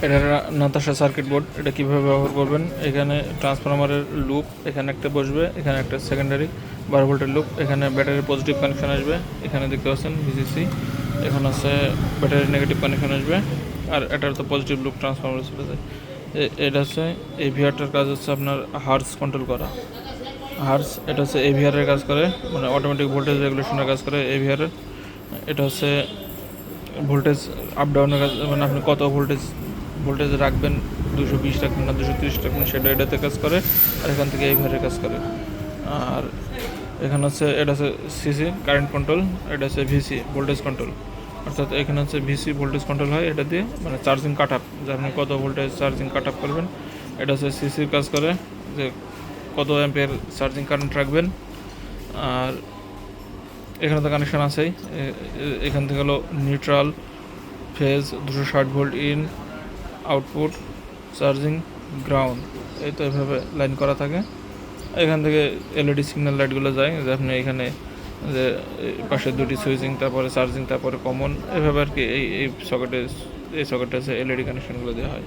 এটা Natasha circuit board. এটা কীভাবে ব্যবহার করবেন, এখানে ট্রান্সফরমারের লুপ এখানে একটা বসবে, এখানে একটা সেকেন্ডারি 12 ভোল্টের লুপ, এখানে ব্যাটারির পজিটিভ কানেকশন আসবে, এখানে দেখতে পাচ্ছেন ভিসিসি, এখন আছে ব্যাটারির নেগেটিভ কানেকশন আসবে, আর এটার তো পজিটিভ লুপ ট্রান্সফরমার চলে যায়। এটা হচ্ছে এভিআরটার কাজ হচ্ছে আপনার হার্স কন্ট্রোল করা। হার্স এটা হচ্ছে এভিআরের কাজ করে, মানে অটোমেটিক ভোল্টেজ রেগুলেশনের কাজ করে এভিআরের। এটা হচ্ছে ভোল্টেজ আপ ডাউনের কাজ, মানে আপনি কত ভোল্টেজ রাখবেন, 220 রাখবেন না 230 রাখবেন, সেটা এটাতে কাজ করে। আর এখান থেকে এইভাবে কাজ করে। আর এখানে হচ্ছে এটা হচ্ছে সিসি কারেন্ট কন্ট্রোল, এটা হচ্ছে ভিসি ভোল্টেজ কন্ট্রোল। অর্থাৎ এখানে হচ্ছে ভিসি ভোল্টেজ কন্ট্রোল হয় এটা দিয়ে, মানে চার্জিং কাট আপ, যে আপনি কত ভোল্টেজ চার্জিং কাট আপ করবেন। এটা হচ্ছে সিসির কাজ করে, যে কত অ্যাম্পিয়ার চার্জিং কারেন্ট রাখবেন। আর এখানে তো কানেকশান আছেই। এখান থেকে হলো neutral, phase, 260 volt in, output, charging, ground, এই তো এভাবে লাইন করা থাকে। এখান থেকে এলইডি সিগন্যাল লাইটগুলো যায়, যে আপনি এখানে যে পাশে দুটি সুইচিং, তারপরে চার্জিং, তারপরে কমন, এভাবে আর কি এই সকেটে আছে এলইডি কানেকশানগুলো দেওয়া হয়।